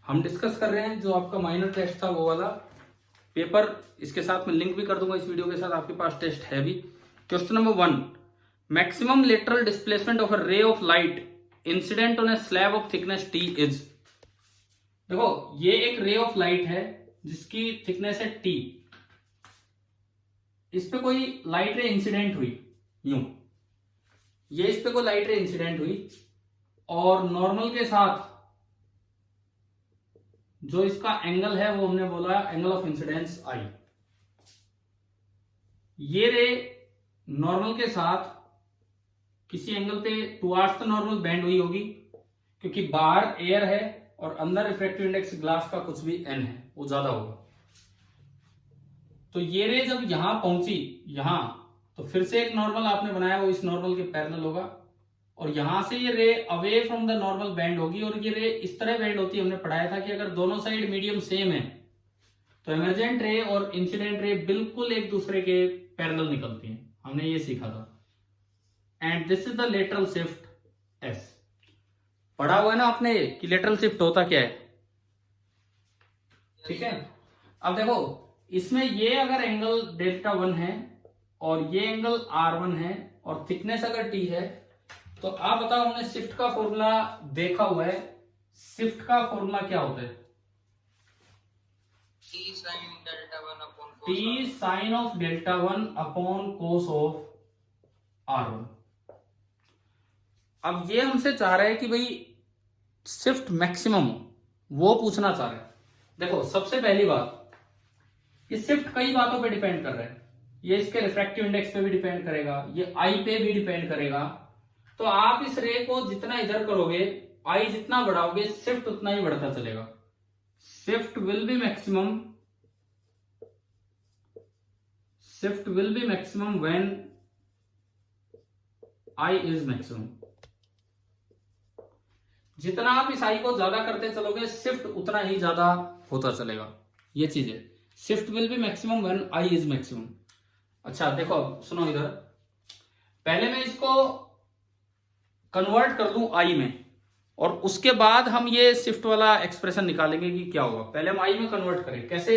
हम डिस्कस कर रहे हैं जो आपका माइनर टेस्ट था वो वाला पेपर। इसके साथ में लिंक भी कर दूंगा इस वीडियो के साथ, आपके पास टेस्ट है भी। Question number 1, maximum lateral displacement of a ray of light incident on A slab of thickness T is. देखो ये एक रे ऑफ लाइट है जिसकी थिकनेस है टी, इस पे कोई लाइट रे इंसिडेंट हुई, यूं ये इस पे कोई लाइट रे इंसिडेंट हुई और नॉर्मल के साथ जो इसका एंगल है वो हमने बोला एंगल ऑफ इंसिडेंस आई। ये रे नॉर्मल के साथ किसी एंगल पे टुवार्ड्स द नॉर्मल बेंड हुई होगी, क्योंकि बाहर एयर है और अंदर रिफ्रैक्टिव इंडेक्स ग्लास का कुछ भी एन है वो ज्यादा होगा। तो ये रे जब यहां पहुंची यहां, तो फिर से एक नॉर्मल आपने बनाया वो इस नॉर्मल के पैरेलल होगा और यहां से ये रे away from the normal bend होगी। और ये रे इस तरह बेंड होती है, हमने पढ़ाया था कि अगर दोनों साइड मीडियम सेम है तो इमर्जेंट रे और इंसिडेंट रे बिल्कुल एक दूसरे के पैरेलल निकलती हैं, हमने ये सीखा था। And this is the lateral shift S. पढ़ा हुआ है ना आपने कि लेटरल शिफ्ट होता क्या है, ठीक है। अब देखो इसमें ये अगर एंगल डेल्टा 1 है और ये एंगल R1 है और थिकनेस अगर T है, तो आप बताओ, हमने शिफ्ट का फॉर्मूला देखा हुआ है। शिफ्ट का फॉर्मूला क्या होता है? T sin delta 1 upon cos T sine of delta 1 upon cos of R1। अब ये हमसे चाह रहा है कि भाई शिफ्ट मैक्सिमम वो पूछना चाह रहा है। देखो सबसे पहली बात, ये शिफ्ट कई बातों पे डिपेंड कर रहा है। ये इसके रिफ्रैक्टिव इंडेक्स पे भी डिपेंड करेगा, ये आई पे भी डिपेंड करेगा। तो आप इस रे को जितना इधर करोगे, आई जितना बढ़ाओगे, शिफ्ट उतना ही बढ़ता चलेगा। Shift will be maximum, shift will be maximum when I is maximum. जितना आप इस आई को ज्यादा करते चलोगे, शिफ्ट उतना ही ज्यादा होता चलेगा। ये चीज है, shift will be maximum when I is maximum. अच्छा देखो अब सुनो इधर, पहले मैं इसको कन्वर्ट कर दूं आई में और उसके बाद हम ये शिफ्ट वाला एक्सप्रेशन निकालेंगे कि क्या होगा। पहले हम आई में कन्वर्ट करें। कैसे?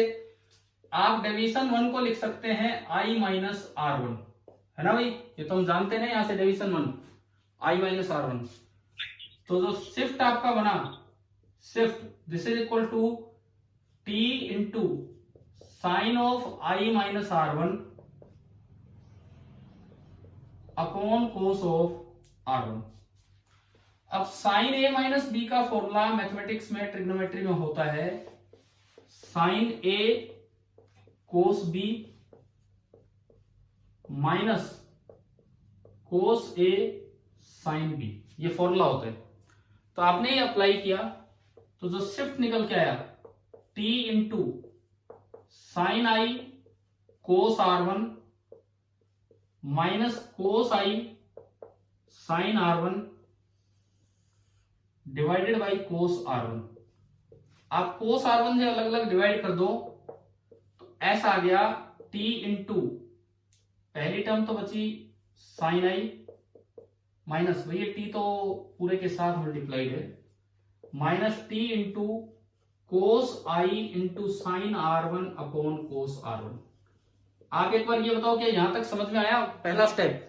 आप डेविएशन 1 को लिख सकते हैं आई माइनस R1, है ना भाई, ये तो हम जानते हैं ना, यहां से डेविएशन 1 आई माइनस R1। तो जो शिफ्ट आपका बना, shift this is equal to T into sine of i minus R1 upon cos of R1। अब साइन ए माइनस बी का फॉर्मूला मैथमेटिक्स में, ट्रिग्नोमेट्री में होता है sine A cos B minus cos A sine B, ये formula होता है। तो आपने ये अप्लाई किया तो जो शिफ्ट निकल के आया T into sine i cos R1 minus cos i sine R1 divided by cos R1। आप कोस R1 से अलग अलग डिवाइड कर दो तो ऐसा आ गया टी इंटू, पहली टर्म तो बची साइन आई माइनस, भैया टी तो पूरे के साथ मल्टीप्लाइड है, minus t into cos i into sine R1 upon cos R1। आप एक बार ये बताओ क्या यहां तक समझ में आया पहला स्टेप?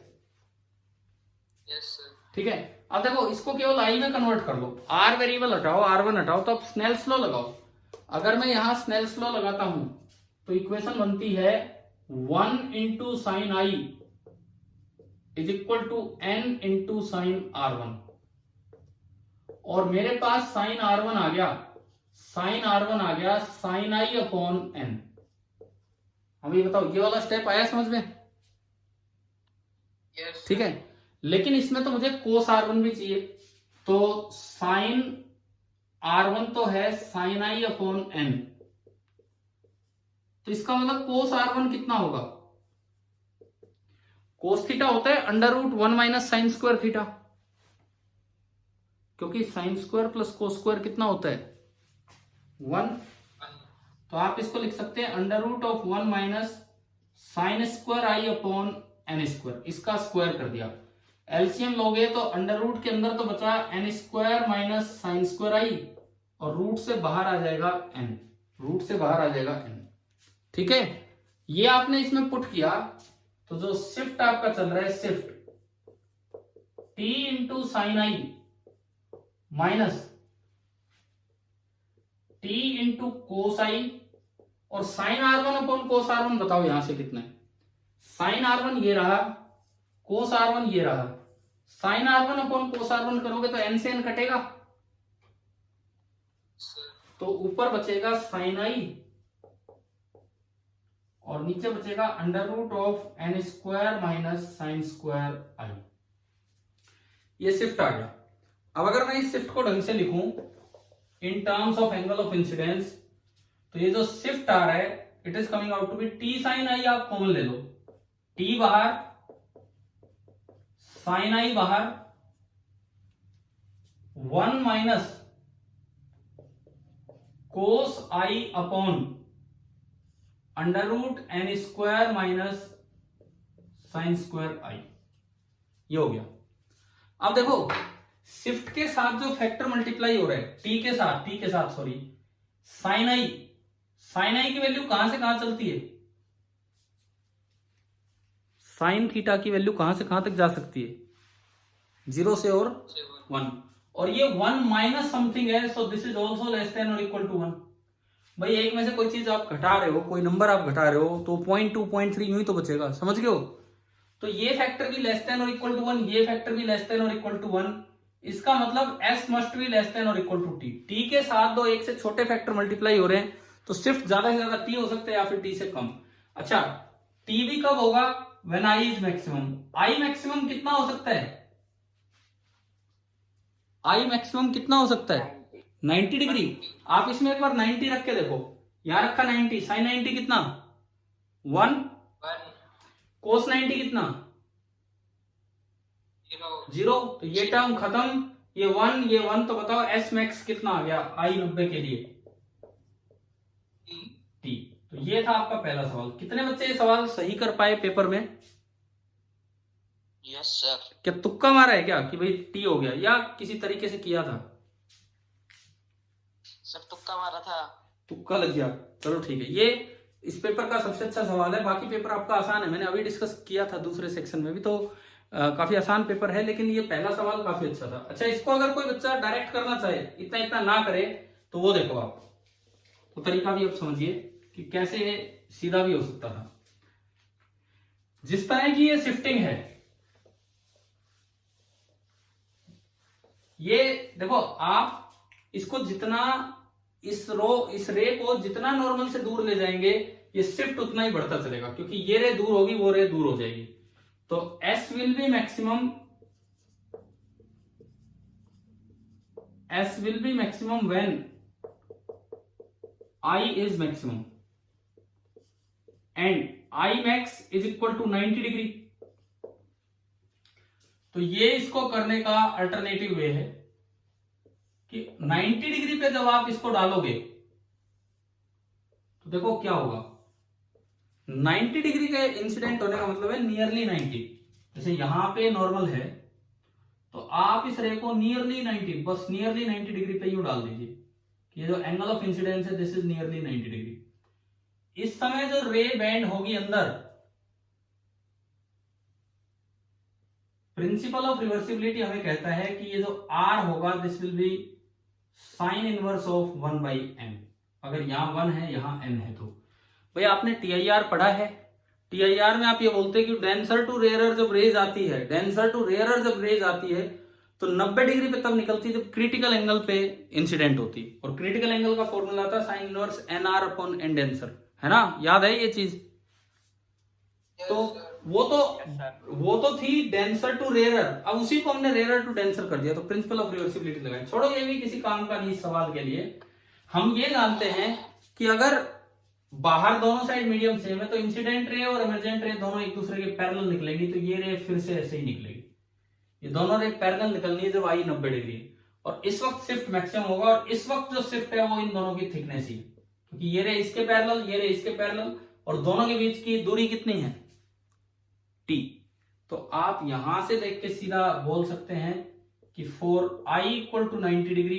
yes sir ठीक है। अब देखो इसको केवल आई में कन्वर्ट कर लो, आर वेरिएबल हटाओ, R1 हटाओ, तो अब स्नेल्स लॉ लगाओ। अगर मैं यहां स्नेल्स लॉ लगाता हूं तो इक्वेशन बनती है 1 into sine i is equal to n into sine R1। और मेरे पास साइन R1 आ गया, साइन R1 आ गया साइन आई अपॉन n। अब ये बताओ, ये वाला स्टेप आया समझ में? yes ठीक है, लेकिन इसमें तो मुझे कोस R1 भी चाहिए। तो साइन R1 तो है साइन आई अपॉन n, तो इसका मतलब कोस R1 कितना होगा? कोस थीटा होता है under root 1 minus sine square theta, क्योंकि sine square plus cos square कितना होता है? 1। तो आप इसको लिख सकते हैं under root of 1 minus sine square i upon n square, इसका स्क्वायर कर दिया। एलसीएम लोगे तो अंडर रूट के अंदर तो बचा n square minus sine square i और रूट से बाहर आ जाएगा n, रूट से बाहर आ जाएगा n। ठीक है, ये आपने इसमें पुट किया तो जो शिफ्ट आपका चल रहा है shift t into sine i minus t into cos आई और sign R1 upon cos R1 बताओ यहां से कितना है। साइन R1 ये रहा, कोस R1 ये रहा, sign R1 upon cos R1 करोगे तो n से n कटेगा, तो ऊपर बचेगा साइन आई और नीचे बचेगा under root of n square minus sine square i. ये शिफ्ट आ गया। अब अगर मैं इस शिफ्ट को ढंग से लिखूं in terms of angle of incidence, तो ये जो शिफ्ट आ रहा है it is coming out to be t sine i. आप कॉमन ले लो, टी बाहर, साइन आई बाहर, 1 minus cos i upon under root n square minus sine square i. ये हो गया। अब देखो शिफ्ट के साथ जो फैक्टर मल्टीप्लाई हो रहा है टी के साथ सॉरी साइन आई की वैल्यू कहां से कहां चलती है, साइन थीटा की वैल्यू कहां से कहां तक जा सकती है, 0 से और 1, और ये 1 माइनस समथिंग है, so this is also less than और इक्वल टू 1। भाई एक में से कोई चीज आप घटा रहे हो, कोई नंबर आप घटा रहे हो तो 0.2 0.3 यूं ही तो बचेगा, समझ गए हो। तो ये फैक्टर भी लेस देन और इक्वल टू 1, ये फैक्टर भी लेस देन और इक्वल टू 1, इसका मतलब s must be less than और इक्वल टू t। t के साथ दो एक से छोटे फैक्टर मल्टीप्लाई हो रहे हैं तो शिफ्ट ज्यादा से ज्यादा t हो सकता है या फिर t से कम। अच्छा t भी कब होगा, when i is maximum. i maximum कितना हो सकता है, i मैक्सिमम कितना हो सकता है 90 डिग्री। आप इसमें एक बार 90 रख के देखो, यहां रखा 90, साइन 90 कितना 1, कोस 90 कितना 0, तो ये टर्म खत्म, ये 1 तो बताओ s मैक्स कितना आ गया i 90 के लिए t। तो ये था आपका पहला सवाल। कितने बच्चे ये सवाल सही कर पाए पेपर में? Yes sir. क्या तुक्का मारा है क्या कि भाई t हो गया, या किसी तरीके से किया था? सर तुक्का मारा था। तुक्का लग गया, चलो ठीक है। ये इस पेपर का सबसे अच्छा सवाल है। बाकी पेपर आपका आसान है, मैंने अभी डिस्कस किया था दूसरे सेक्शन में भी, तो काफी आसान पेपर है, लेकिन ये पहला सवाल काफी अच्छा था। अच्छा इसको अगर कोई बच्चा डायरेक्ट करना चाहे, इतना इतना ना करे, तो वो देखो आप, तो तरीका भी आप समझिए कि कैसे सीधा भी हो सकता था। जिस तरह की ये शिफ्टिंग है, ये देखो आप इसको जितना इस रे को जितना नॉर्मल से दूर ले जाएंगे ये शिफ्ट उतना ही बढ़ता चलेगा, क्योंकि ये रे दूर होगी वो रे दूर हो जाएगी। तो S will be maximum when I is maximum and I max is equal to 90 degree. तो ये इसको करने का अल्टरनेटिव वे है कि 90 डिग्री पे जब आप इसको डालोगे तो देखो क्या होगा। 90 डिग्री के इंसिडेंट होने का मतलब है नियरली 90। जैसे यहां पे नॉर्मल है तो आप इस रे को नियरली 90, बस नियरली 90 डिग्री पे यूं डाल दीजिए कि ये जो एंगल ऑफ इंसिडेंस है दिस इज नियरली 90 डिग्री। इस समय जो रे बैंड होगी अंदर, प्रिंसिपल ऑफ रिवर्सिबिलिटी हमें कहता है कि ये जो R होगा this will B sine inverse of 1/m। अगर यहां 1 है यहां n है तो भाई आपने TIR पढ़ा है। TIR में आप ये बोलते हैं कि डेंसर टू रेयरर जब रेज आती है, तो 90 डिग्री पे तब निकलती है जब क्रिटिकल एंगल पे इंसिडेंट होती है, और क्रिटिकल एंगल का फॉर्मूला था sine inverse NR upon n denser, है ना, याद है ये चीज? तो वो तो थी डेंसर टू रेयरर, अब उसी को हमने रेयरर टू डेंसर कर दिया, तो प्रिंसिपल ऑफ रिवर्सिबिलिटी लगाए। छोड़ो ये भी किसी काम का नहीं सवाल के लिए। हम ये जानते हैं कि अगर बाहर दोनों साइड मीडियम सेम है तो इंसिडेंट रे और इमर्जेंट रे दोनों एक दूसरे के पैरेलल निकलेंगी, तो ये रे फिर से ऐसे ही निकलेगी। ये दोनों रे पैरेलल निकलनी है जब I 90 डिग्री, और इस वक्त शिफ्ट मैक्सिमम होगा, और इस वक्त जो शिफ्ट है वो इन दोनों की थिकनेस ही, क्योंकि ये रे इसके पैरेलल, ये रे इसके पैरेलल, और दोनों के बीच की दूरी कितनी है t। तो आप यहां से देख के सीधा बोल सकते हैं कि for I equal to 90 degree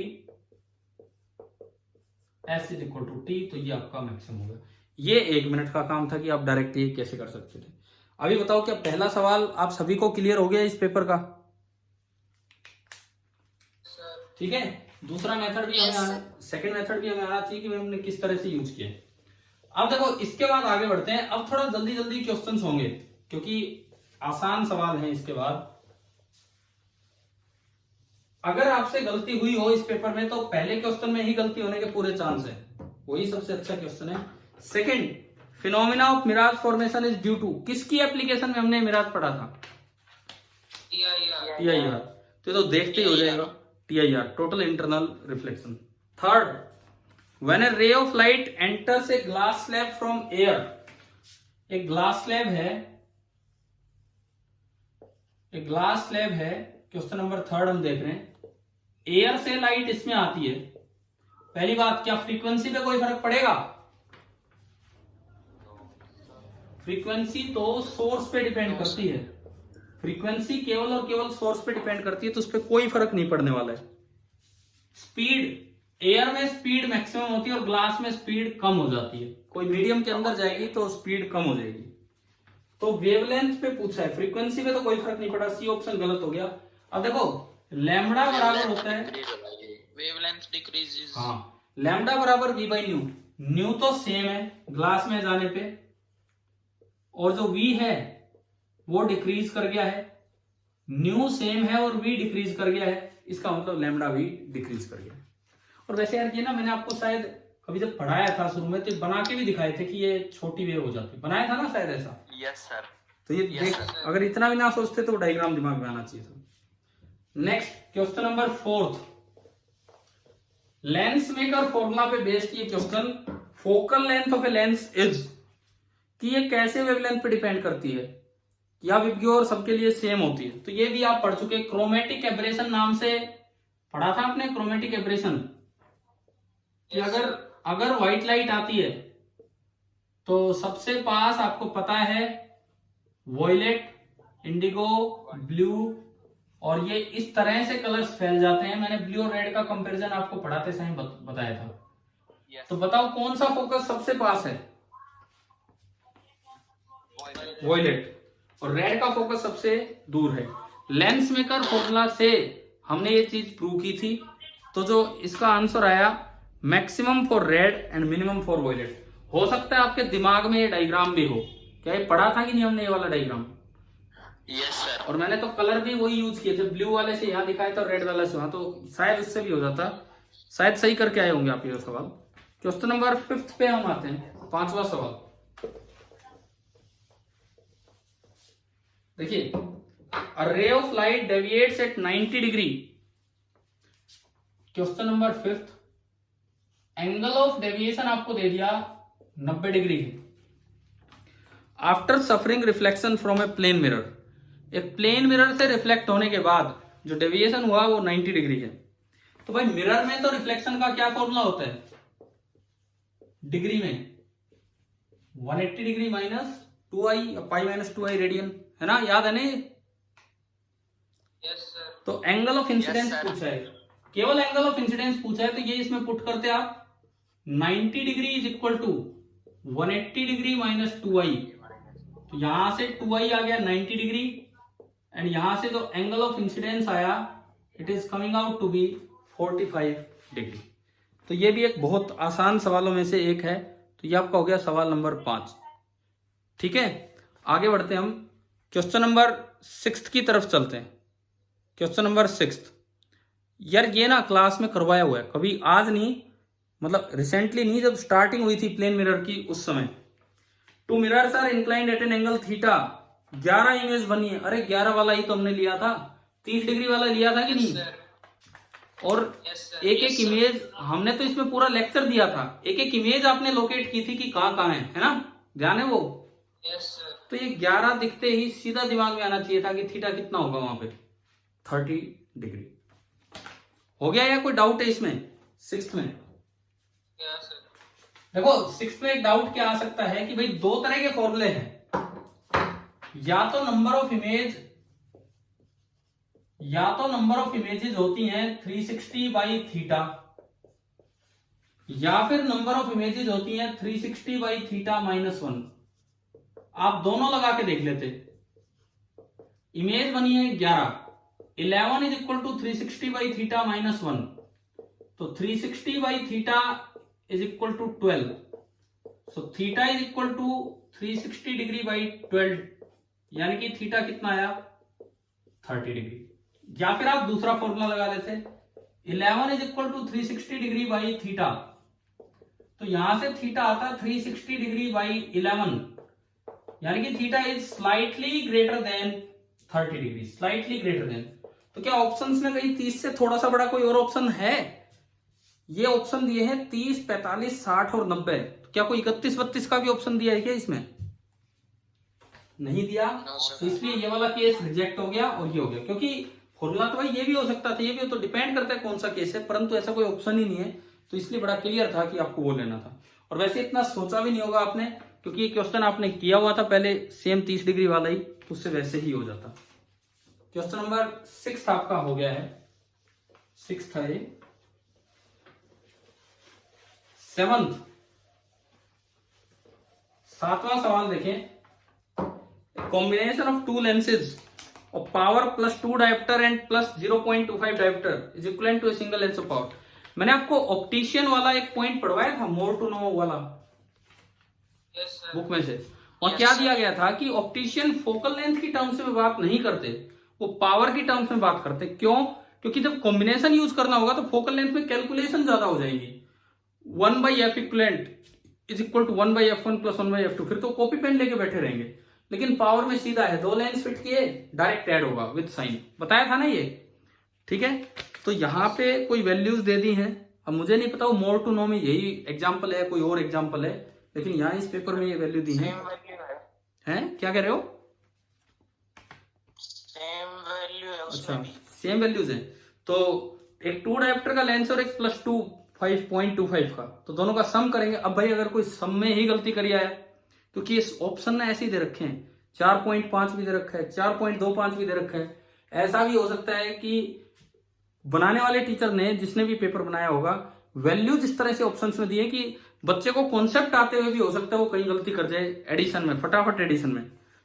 S is equal to T, तो ये आपका मैक्सिमम होगा। ये 1 मिनट का काम था कि आप डायरेक्ट ये कैसे कर सकते थे। अभी बताओ क्या पहला सवाल आप सभी को क्लियर हो गया इस पेपर का? ठीक है, दूसरा मेथड भी हमें आना, सेकंड मेथड भी हमें आना चाहिए कि हमने किस तरह से यूज किया। अब देखो इसके बाद आगे बढ़ते हैं। अब थोड़ा जल्दी जल्दी क्वेश्चंस होंगे क्योंकि आसान सवाल हैं इसके बाद। अगर आपसे गलती हुई हो इस पेपर में तो पहले क्वेश्चन में ही गलती होने के पूरे चांस है, वही सबसे अच्छा क्वेश्चन है। Second, phenomena of mirage formation is due to, किसकी एप्लीकेशन में हमने मिराज पढ़ा था? TIR, तो देखते ही हो जाएगा, TIR, total internal reflection. Third, when A ray of light enters a glass slab from air, एक ग्लास स्लैब है, एक ग्लास स्लैब है, क्वेश्चन नंबर थर्ड हम देख रहे हैं। एयर से लाइट इसमें आती है, पहली बात क्या फ्रीक्वेंसी पे कोई फर्क पड़ेगा? फ्रीक्वेंसी तो सोर्स पे डिपेंड करती है, फ्रीक्वेंसी केवल और केवल सोर्स पे डिपेंड करती है, तो उस पर कोई फर्क नहीं पड़ने वाला है। स्पीड, एयर में स्पीड मैक्सिमम होती है और ग्लास में स्पीड कम हो जाती है, कोई मीडियम के अंदर जाएगी तो स्पीड कम हो जाएगी। तो वेवलेंथ पे पूछा है, फ्रीक्वेंसी पे तो कोई फर्क नहीं पड़ा, सी ऑप्शन गलत हो गया। अब देखो लैम्बडा बराबर होता है, वेवलेंथ डिक्रीजेस, हाँ, लैम्बडा बराबर v बाई न्यू, न्यू तो सेम है ग्लास में जाने पे, और जो v है वो डिक्रीज कर गया है, न्यू सेम है और v डिक्रीज कर गया है, इसका मतलब लैम्बडा भी डिक्रीज कर गया है। और वैसे यार ये ना मैंने आपको शायद कभी जब पढ़ाया था शुरू में तो बना के भी दिखाए थे कि ये छोटी वेव हो जाती है, बनाया था ना शायद ऐसा। Yes sir. तो ये देख, अगर इतना भी ना सोचते तो डायग्राम दिमाग में आना चाहिए था। Next question number fourth, lens maker formula पे बेस्ड ये question, focal length of a lens is, कि ये कैसे वेवलेंथ पे डिपेंड करती है, या विबग्यो और सबके लिए सेम होती है। तो ये भी आप पढ़ चुके, क्रोमेटिक एब्रेशन नाम से पढ़ा था आपने, क्रोमेटिक एब्रेशन, कि अगर व्हाइट लाइट आती है तो सबसे पास आपको पता है वॉयलेट, इंडिगो, ब्लू, और ये इस तरह से कलर्स फैल जाते हैं। मैंने ब्लू और रेड का कंपैरिजन आपको पढ़ाते समय बताया था। तो बताओ कौन सा फोकस सबसे पास है? वॉयलेट, और रेड का फोकस सबसे दूर है। लेंस मेकर फॉर्मूला से हमने ये चीज प्रूव की थी, तो जो इसका आंसर आया maximum for red and minimum for violet. हो सकता है आपके दिमाग में ये डायग्राम भी हो, क्या ये पढ़ा था कि नहीं हमने ये वाला डायग्राम? Yes sir. और मैंने तो कलर भी वही यूज किए थे, ब्लू वाले से यहाँ दिखाया था और रेड वाले से वहां, तो शायद उससे भी हो जाता। शायद सही करके आए होंगे आप ये सवाल। क्वेश्चन नंबर 5 पे हम आते हैं, 5वां सवाल। देखिए, a ray of light deviates at 90 degree, question number 5, angle of deviation आपको दे दिया 90 डिग्री है। After suffering reflection from a plane mirror, एक प्लेन मिरर से रिफ्लेक्ट होने के बाद जो डेविएशन हुआ वो 90 डिग्री है। तो भाई मिरर में तो रिफ्लेक्शन का क्या फॉर्मूला होता है डिग्री में? 180 degree minus 2i, pi minus 2i radian, है ना, याद है ना? Yes sir. तो एंगल ऑफ इंसिडेंस पूछा है, केवल एंगल ऑफ इंसिडेंस पूछा है, तो ये इसमें पुट करते आप 90 degree is equal to 180 degree minus 2i, तो यहां से 2i आ गया 90 डिग्री, एंड यहां से जो एंगल ऑफ इंसिडेंस आया it is coming out to be 45 degree. तो ये भी एक बहुत आसान सवालों में से एक है। तो ये आपका हो गया सवाल नंबर 5। ठीक है, आगे बढ़ते हैं हम क्वेश्चन नंबर 6 की तरफ चलते हैं। क्वेश्चन नंबर 6, यार ये ना क्लास में करवाया हुआ है, कभी आज नहीं, मतलब रिसेंटली नहीं, जब स्टार्टिंग हुई थी प्लेन मिरर की उस समय। Two mirrors are inclined at an angle theta, 11 image बनी है। अरे 11 वाला ही तो हमने लिया था, 30 डिग्री वाला लिया था कि नहीं? और एक एक इमेज हमने तो इसमें पूरा लेक्चर दिया था, एक एक इमेज आपने लोकेट की थी कि कहाँ है ना, ध्यान है वो? Yes sir. तो ये 11 दिखते ही सीधा दिमाग में आना चाहिए था कि थीटा कितना होगा वहां पे, 30 डिग्री। हो गया या कोई डाउट है इसमें 6th में? Yes sir. देखो 6th में एक डाउट क्या आ सकता है कि भाई दो तरह के फॉर्मूले हैं, या तो नंबर ऑफ इमेजेस होती हैं 360 बाई थीटा, या फिर नंबर ऑफ इमेजेस होती हैं 360 बाई थीटा -1। आप दोनों लगा के देख लेते। इमेज बनी है 11 is equal to 360 by theta -1, तो 360 by theta is equal to 12, so theta is equal to 360 degree by 12, यानी कि थीटा कितना आया 30 डिग्री। या फिर आप दूसरा फॉर्मूला लगा लेते, 11 is equal to 360 degree by theta, तो यहां से थीटा आता है 360 डिग्री बाई 11, यानी कि theta is slightly greater than 30 degree, slightly greater than. तो क्या ऑप्शंस में कहीं 30 से थोड़ा सा बड़ा कोई और ऑप्शन है? ये ऑप्शन दिए हैं 30, 45, 60 और 90। तो क्या कोई 31, 32 का भी ऑप्शन दिया है क्या इसमें? नहीं दिया, तो इसलिए ये वाला केस रिजेक्ट हो गया और ये हो गया, क्योंकि फॉर्मूला तो भाई ये भी हो सकता था, ये भी तो डिपेंड करता है कौन सा केस है, परंतु ऐसा कोई ऑप्शन ही नहीं है, तो इसलिए बड़ा क्लियर था कि आपको वो लेना था। और वैसे इतना सोचा भी नहीं होगा आपने, क्योंकि ये क्वेश्चन आपने किया हुआ था पहले सेम 30 डिग्री वाला ही, तो उससे वैसे ही हो जाता। क्वेश्चन नंबर 6 आपका हो गया है, 6 था ये। 7वां सवाल देखें, combination of to lenses of power plus 2 diopter and plus 0.25 diopter is equivalent to a single lens of power। मैंने आपको ऑप्टिशियन वाला एक पॉइंट पढ़वाया था, मोर टू नो वाला, बुक में से, और क्या दिया गया था कि ऑप्टिशियन फोकल लेंथ की टर्म्स में बात नहीं करते, वो पावर की टर्म्स में बात करते। क्यों? क्योंकि जब कॉम्बिनेशन यूज करना होगा तो फोकल लेंथ में कैलकुलेशन ज्यादा हो जाएगी। 1/f equivalent is equal to 1/f1 plus 1/f2, फिर तो कॉपी पेन लेके बैठे रहेंगे। लेकिन पावर में सीधा है, 2 लेंस फिट किए डायरेक्ट ऐड होगा विद साइन, बताया था ना ये, ठीक है। तो यहाँ पे कोई वैल्यूज दे दी हैं, अब मुझे नहीं पता वो मोर टू नो में यही एग्जांपल है कोई और एग्जांपल है, लेकिन यहाँ इस पेपर में ये वैल्यू दी है। हैं? क्या कह रहे हो? सेम वैल्यू है अच्छा, सेम वैल्यूज है। तो एक 2 डायोप्टर का लेंस और एक +2 5.25 का, तो दोनों का सम करेंगे। अब भाई अगर कोई सम में ही गलती करी है, क्योंकि इस ऑप्शन ने ऐसे ही दे रखे हैं, 4.5 भी दे रखा है, 4.25 भी दे रखा है। ऐसा भी हो सकता है कि बनाने वाले टीचर ने, जिसने भी पेपर बनाया होगा, वैल्यूज इस तरह से ऑप्शंस में दिए कि बच्चे को कॉन्सेप्ट आते हुए भी हो सकता है वो कहीं गलती कर जाए एडिशन में, फटाफट एडिशन में।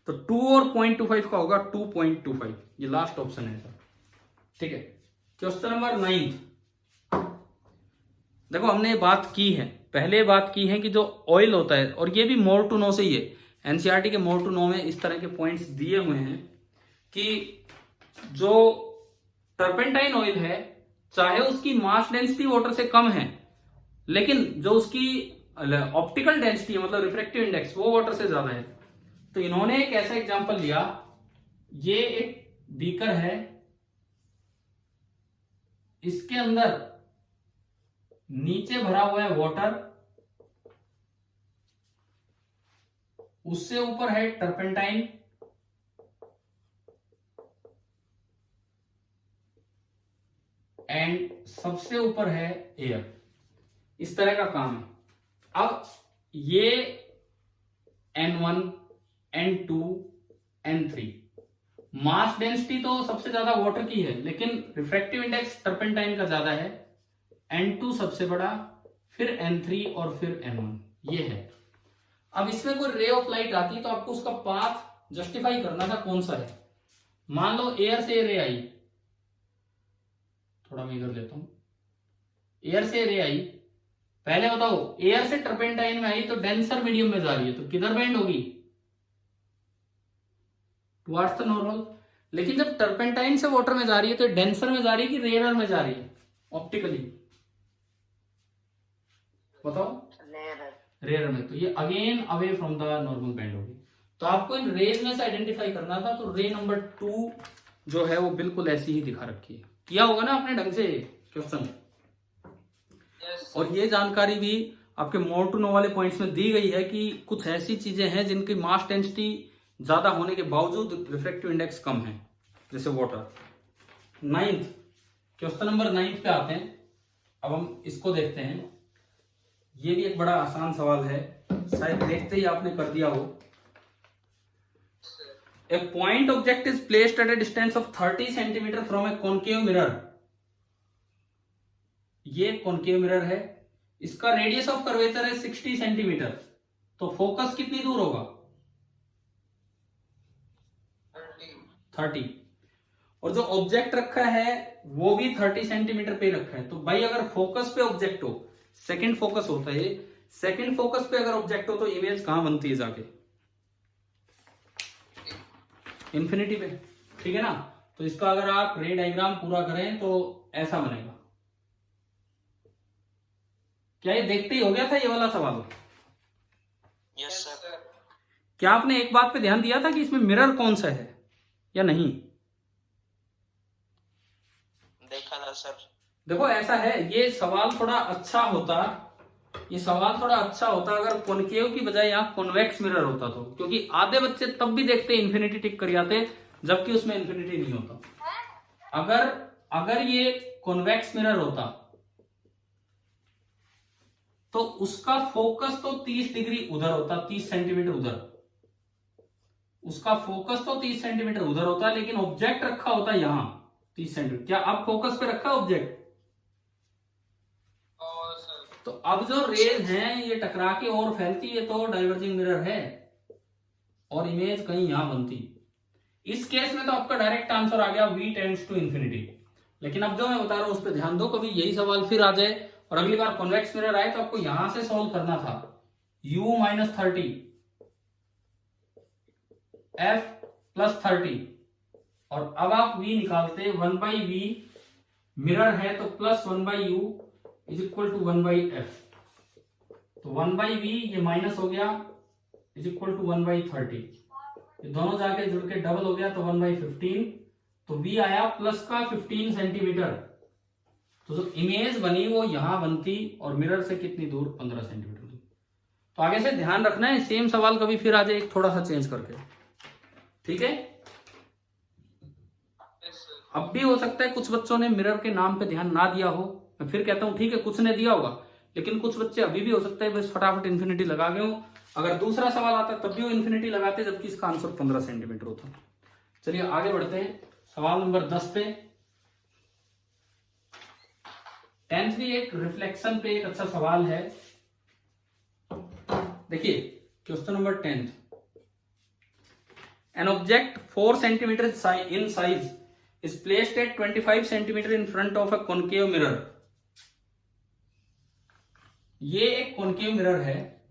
तो 2 और 0.25 का होगा 2.25, ये लास्ट ऑप्शन है सर, ठीक है। क्वेश्चन नंबर 9, देखो हमने बात की है, पहले बात की है कि जो ऑयल होता है, और ये भी मोर टू नो से ही है, एनसीईआरटी के मोर टू नो में इस तरह के पॉइंट्स दिए हुए हैं कि जो टर्पेंटाइन ऑयल है, चाहे उसकी मास डेंसिटी वाटर से कम है, लेकिन जो उसकी ऑप्टिकल डेंसिटी है, मतलब रिफ्रैक्टिव इंडेक्स, वो वाटर से ज्यादा है। तो इन्होंने एक ऐसा एग्जांपल लिया, ये एक बीकर है, इसके अंदर नीचे भरा हुआ है वाटर, उससे ऊपर है टर्पेंटाइन, एंड सबसे ऊपर है एयर। इस तरह का काम है। अब ये N1, N2, N3, mass density तो सबसे ज्यादा वाटर की है, लेकिन रिफ्रैक्टिव इंडेक्स टर्पेंटाइन का ज्यादा है। N2 सबसे बड़ा, फिर N3 और फिर N1, ये है। अब इसमें कोई रे ऑफ लाइट आती है तो आपको उसका पाथ जस्टिफाई करना था कौन सा है। मान लो एयर से रे आई, थोड़ा मैं इधर लेता हूं, एयर से रे आई, पहले बताओ एयर से टर्पेंटाइन में आई तो डेंसर मीडियम में जा रही है, तो किधर बेंड होगी? Towards the normal. लेकिन जब टर्पेंटाइन से वाटर में जा रही है तो डेंसर में जा रही है कि रेयर में जा रही है ऑप्टिकली? बताओ। रेयर में, तो ये again away from the normal bend होगी। तो आपको इन रेज में से आइडेंटिफाई करना था, तो रे नंबर 2 जो है वो बिल्कुल ऐसी ही दिखा रखी है। किया होगा ना आपने ढंग से क्वेश्चन। और ये जानकारी भी आपके मोर टू नो वाले पॉइंट्स में दी गई है कि कुछ ऐसी चीजें हैं जिनकी मास डेंसिटी ज्यादा होने के बावजूद रिफ्रैक्टिव इंडेक्स कम है, जैसे वाटर। 9th क्वेश्चन नंबर 9 पे आते हैं। अब हम इसको देखते हैं। ये भी एक बड़ा आसान सवाल है, शायद देखते ही आपने कर दिया हो। A point object is placed at a distance of 30 cm from a concave mirror। ये कॉनकेव मिरर है, इसका रेडियस ऑफ कर्वेचर है 60 सेंटीमीटर, तो फोकस कितनी दूर होगा? 30। और जो ऑब्जेक्ट रखा है वो भी 30 सेंटीमीटर पे रखा है। तो भाई अगर फोकस पे ऑब्जेक्ट हो, सेकंड फोकस होता है, सेकंड फोकस पे अगर ऑब्जेक्ट हो तो इमेज कहां बनती है जाके? इंफिनिटी पे, ठीक है ना। तो इसका अगर आप रे डायग्राम पूरा करें तो ऐसा बनेगा। क्या ये देखते ही हो गया था ये वाला सवाल? Yes sir. क्या आपने एक बात पे ध्यान दिया था कि इसमें मिरर कौन सा है या नहीं? देखा था सर। देखो ऐसा है, ये सवाल थोड़ा अच्छा होता, ये सवाल थोड़ा अच्छा होता अगर कॉनकेव की बजाय यहाँ कॉन्वेक्स मिरर होता तो, क्योंकि आधे बच्चे तब भी देखते इन्फिनिटी टिक कर जाते जबकि उसमें इन्फिनिटी नहीं होता। अगर ये कॉन्वेक्स मिरर होता तो उसका फोकस तो 30 डिग्री उधर होता, 30 सेंटीमीटर उधर, उसका फोकस तो 30 सेंटीमीटर उधर होता, लेकिन ऑब्जेक्ट रखा होता यहां 30 सेंटीमीटर। क्या अब फोकस पे रखा ऑब्जेक्ट? तो अब जो रेज हैं ये टकरा के और फैलती है तो डाइवर्जिंग मिरर है और इमेज कहीं यहां बनती। इस केस में तो आपका डायरेक्ट आंसर आ गया v टेंड्स टू इंफिनिटी। लेकिन अब जो मैं बता रहा हूं उस पर ध्यान दो, कभी यही सवाल फिर आ जाए और अगली बार कॉन्वेक्स मिरर आए तो आपको यहां से सॉल्व करना था। u माइनस 30 f प्लस 30 और अब आप v निकालते 1/v, मिरर है तो plus 1/u is equal to 1/f। तो 1/v ये माइनस हो गया इज इक्वल टू 1/30, ये दोनों जाके जुड़ के डबल हो गया तो 1/15। तो v आया प्लस का 15 सेंटीमीटर। तो जो इमेज बनी वो यहां बनती और मिरर से कितनी दूर? 15 सेंटीमीटर दूर। तो आगे से ध्यान रखना है, सेम सवाल कभी फिर आ जाए थोड़ा सा चेंज करके, ठीक है। अब भी हो सकता है कुछ बच्चों ने मिरर के नाम पे ध्यान ना दिया हो, मैं फिर कहता हूं ठीक है कुछ ने दिया होगा, लेकिन कुछ बच्चे अभी भी हो सकता है बस फटाफट इन्फिनिटी लगा गए हो। अगर दूसरा सवाल आता तब भी वो इन्फिनिटी लगाते जबकि इसका आंसर 15 सेंटीमीटर होता। चलिए आगे बढ़ते हैं सवाल नंबर 10 पे। 10th भी एक रिफ्लेक्शन पे एक अच्छा सवाल है। देखिए question number 10th, an object 4 centimetre in size is placed at 25 centimeter in front of a concave mirror। ये एक concave mirror है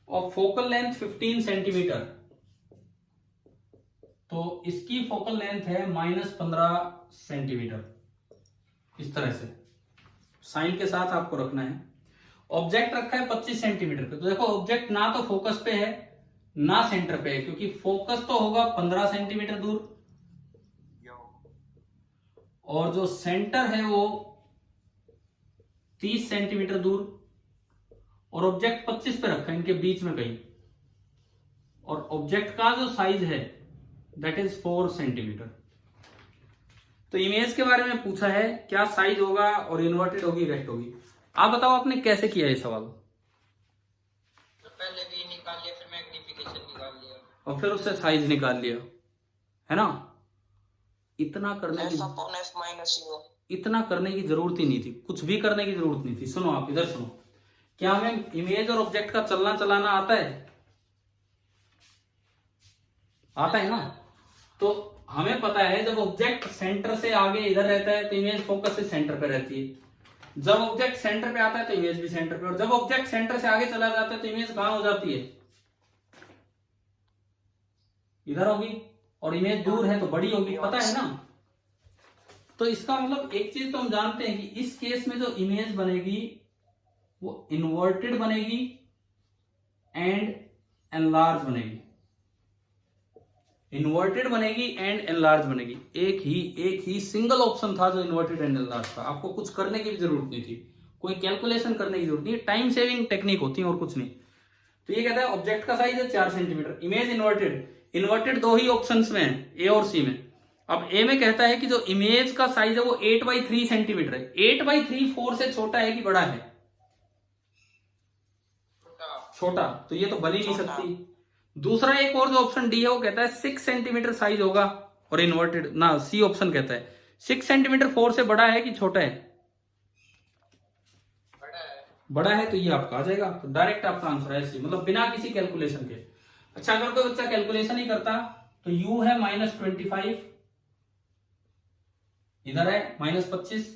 और फोकल लेंथ 15 सेंटीमीटर, तो इसकी फोकल लेंथ है -15 सेंटीमीटर। इस तरह से साइन के साथ आपको रखना है। ऑब्जेक्ट रखा है 25 सेंटीमीटर पे। तो देखो ऑब्जेक्ट ना तो फोकस पे है ना सेंटर पे है, क्योंकि फोकस तो होगा 15 सेंटीमीटर दूर और जो सेंटर है वो 30 सेंटीमीटर दूर, और ऑब्जेक्ट 25 पे रखा है इनके बीच में कहीं, और ऑब्जेक्ट का जो साइज है दैट इज 4 सेंटीमीटर। तो इमेज के बारे में पूछा है क्या साइज होगा और इन्वर्टेड होगी रेक्ट होगी। आप बताओ आपने कैसे किया ये सवाल? पहले भी निकाल लिया, फिर मैग्निफिकेशन निकाल लिया और फिर उससे साइज निकाल लिया, है ना। इतना करने की जरूरत ही नहीं थी, कुछ भी करने की जरूरत नहीं थी। सुनो आप इधर सुनो, क्या हमें इमेज और ऑब्जेक्ट का चलना चलाना आता है? आता है ना। तो हमें पता है जब ऑब्जेक्ट सेंटर से आगे इधर रहता है तो इमेज फोकस से सेंटर पे रहती है, जब ऑब्जेक्ट सेंटर पे आता है तो इमेज भी सेंटर पे, और जब ऑब्जेक्ट सेंटर से आगे चला जाता है तो इमेज कहां हो जाती है? इधर होगी, और इमेज दूर है तो बड़ी होगी, पता है ना। तो इसका मतलब एक चीज तो हम जानते हैं कि इस केस में जो इमेज बनेगी वो इन्वर्टेड बनेगी एंड एनलार्ज बनेगी। इन्वर्टेड बनेगी एंड एनलार्ज बनेगी। एक ही सिंगल ऑप्शन था जो इन्वर्टेड एंड एनलार्ज था। आपको कुछ करने की भी जरूरत नहीं थी, कोई कैलकुलेशन करने की जरूरत नहीं, टाइम सेविंग टेक्निक होती है और कुछ नहीं। तो ये कहता है ऑब्जेक्ट का साइज है 4 सेंटीमीटर, इमेज इन्वर्टेड दो ही ऑप्शंस में है, ए और सी में। अब ए में कहता है कि जो इमेज का साइज है वो 8/3 सेंटीमीटर है। 8/3 4 से छोटा है कि बड़ा है? छोटा, तो ये तो बन ही नहीं सकती। दूसरा एक और जो ऑप्शन डी है वो कहता है 6 सेंटीमीटर साइज होगा और इन्वर्टेड ना, सी ऑप्शन कहता है 6 सेंटीमीटर 4 से बड़ा है कि छोटा है? बड़ा है तो ये आपका आ जाएगा। तो डायरेक्ट आपका आंसर है सी, मतलब बिना किसी कैलकुलेशन के। अच्छा, अगर कोई बच्चा कैलकुलेशन ही करता तो u है -25, इधर है -25,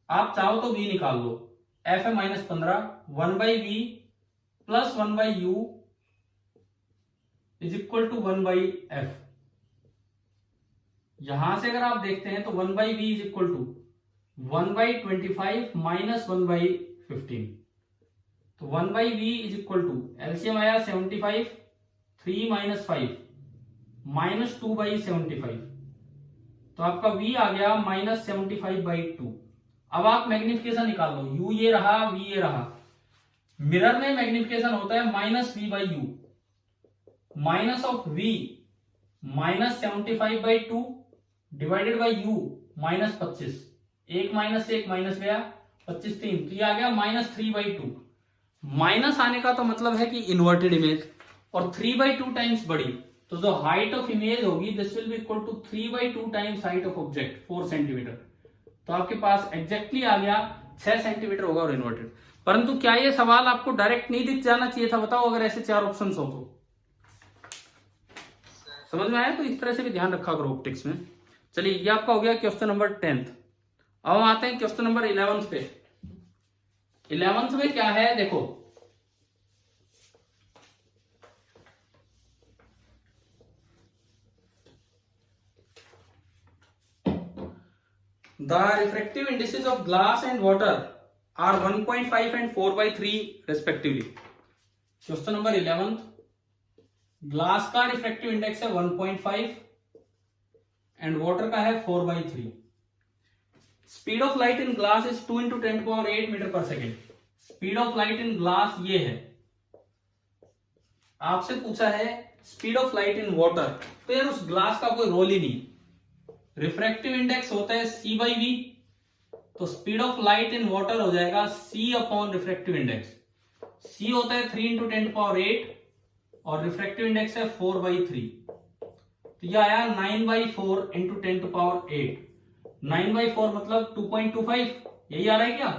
आप चाहो तो v निकाल लो, f है -15, 1/v plus 1/u is equal to 1/f। यहां से अगर आप देखते हैं तो 1/v is equal to 1/25 minus 1/15, तो 1/v is equal to LCM आया 75, 3 - 5 -2/75, तो आपका v आ गया -75/2। अब आप मैग्निफिकेशन निकाल लो, u ये रहा, v ये रहा। मिरर में मैग्निफिकेशन होता है -v/u, minus of v -75/2 divided by u -25, 1 - 1 minus गया, 25 3, तो ये आ गया -3/2। माइनस आने का तो मतलब है कि इन्वर्टेड इमेज, और 3/2 टाइम्स बड़ी, तो जो हाइट ऑफ इमेज होगी this will be equal to 3/2 times height of object, 4 centimetre. तो आपके पास एग्जैक्टली आ गया 6 सेंटीमीटर होगा और इन्वर्टेड। परंतु क्या ये सवाल आपको डायरेक्ट नहीं दिख जाना चाहिए था? बताओ, अगर ऐसे 4 ऑप्शंस हो तो। समझ में आया? तो इस तरह से भी ध्यान रखा करो ऑप्टिक्स में। चलिए, ये आपका हो गया क्वेश्चन नंबर 10th। अब हम आते हैं क्वेश्चन नंबर 11th पे। 11th में क्या है देखो, the refractive indices of glass and water are 1.5 and 4/3 respectively। Question number 11th, glass का रिफ्रैक्टिव इंडेक्स है 1.5 एंड वाटर का है 4/3। Speed of light in glass is 2 × 10⁸ metre per second. Speed of light in glass ये है। आपसे पूछा है speed of light in water, फिर उस ग्लास का कोई रोल ही नहीं। रिफ्रैक्टिव इंडेक्स होता है c/v, तो speed of light in water हो जाएगा c/ रिफ्रैक्टिव इंडेक्स। c होता है 3 × 10⁸ और रिफ्रैक्टिव इंडेक्स है 4/3, तो यह आया 9/4 × 10⁸। 9/4 मतलब 2.25, यही आ रहा है क्या?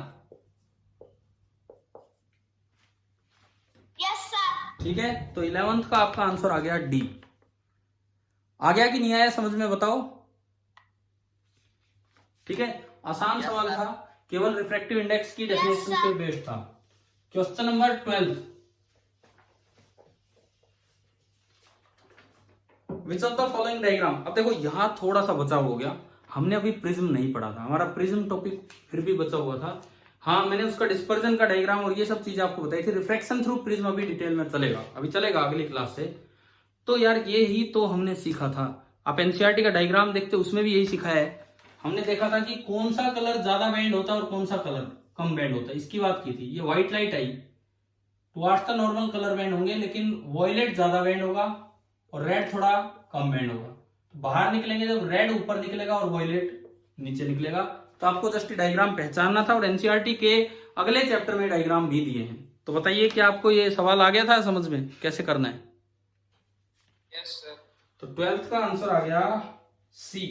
Yes sir. ठीक है, तो 11th का आपका आंसर आ गया डी। आ गया कि नहीं आया समझ में, बताओ। ठीक है, आसान सवाल था, केवल रिफ्रैक्टिव इंडेक्स की डेफिनेशन पे बेस्ड था। Question number 12, which of the following diagram. अब देखो यहां थोड़ा सा बचाव हो गया, हमने अभी प्रिज्म नहीं पढ़ा था, हमारा प्रिज्म टॉपिक फिर भी बचा हुआ था। हाँ, मैंने उसका डिस्पर्जन का डायग्राम और ये सब चीजें आपको बताई थी। रिफ्रैक्शन थ्रू प्रिज्म अभी डिटेल में चलेगा, अभी चलेगा अगली क्लास से। तो यार ये ही तो हमने सीखा था। आप एनसीईआरटी का डायग्राम देखते, उसमें भी यही सिखाया है। हमने देखा था कि कौन सा कलर ज्यादा बैंड होता है और कौन सा कलर कम बैंड होता है, इसकी बात की थी। ये white light I towards the normal colour band होंगे, लेकिन वॉयलेट ज्यादा बैंड होगा और रेड थोड़ा कम बैंड होगा। तो बाहर निकलेंगे जब रेड ऊपर निकलेगा और वॉयलेट नीचे निकलेगा। तो आपको जस्ट डायग्राम पहचानना था, और एनसीईआरटी के अगले चैप्टर में डायग्राम भी दिए हैं। तो बताइए कि आपको ये सवाल आ गया था समझ में, कैसे करना है? Yes sir. तो 12th का आंसर आ गया सी।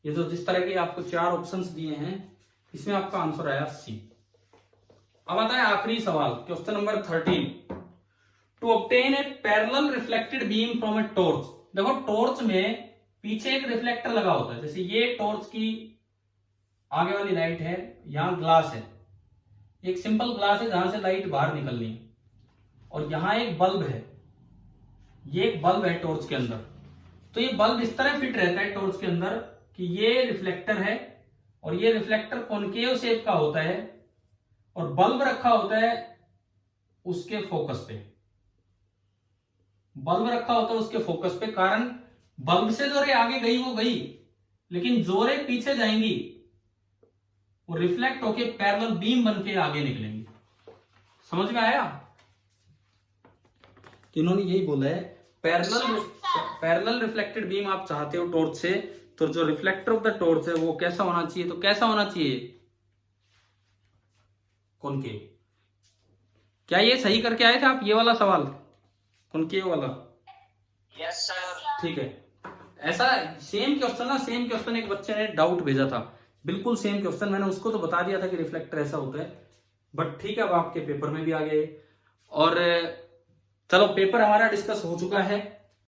ये तो जिस तरह के आपको 4 ऑप्शंस दिए हैं, इसमें आपका आंसर आया सी। अब आता है आखिरी सवाल, question number 13। To obtain a parallel reflected beam from a torch. देखो टॉर्च में पीछे एक रिफ्लेक्टर लगा होता है, जैसे ये टॉर्च की आगे वाली लाइट है, यहां ग्लास है, एक सिंपल ग्लास है जहां से लाइट बाहर निकलनी है, और यहां एक बल्ब है, ये एक बल्ब है टॉर्च के अंदर। तो ये बल्ब इस तरह फिट रहता है टॉर्च के अंदर कि ये रिफ्लेक्टर है, और ये रिफ्लेक्टर कॉनकेव शेप का होता है, और बल्ब रखा होता है उसके फोकस पे। बल्ब रखा होता है उसके फोकस पे, कारण बल्ब से जो रे आगे गई वो गई, लेकिन जो रे पीछे जाएंगी वो रिफ्लेक्ट होके पैरेलल बीम बन के आगे निकलेंगी। समझ में आया? तो इन्होंने यही बोला है, पैरेलल रिफ्लेक्टेड बीम आप चाहते हो टॉर्च से, तो जो रिफ्लेक्टर ऑफ द टॉर्च है वो कैसा होना चाहिए? तो कैसा होना चाहिए? कॉनकेव। क्या ये सही करके आए थे आप ये वाला सवाल, कॉनकेव वाला? Yes sir. ठीक है, ऐसा सेम क्वेश्चन ना, सेम क्वेश्चन एक बच्चे ने डाउट भेजा था, बिल्कुल सेम क्वेश्चन। मैंने उसको तो बता दिया था कि रिफ्लेक्टर ऐसा होता है, बट ठीक है, अब आपके पेपर में भी आ गए। और चलो पेपर हमारा डिस्कस हो चुका है।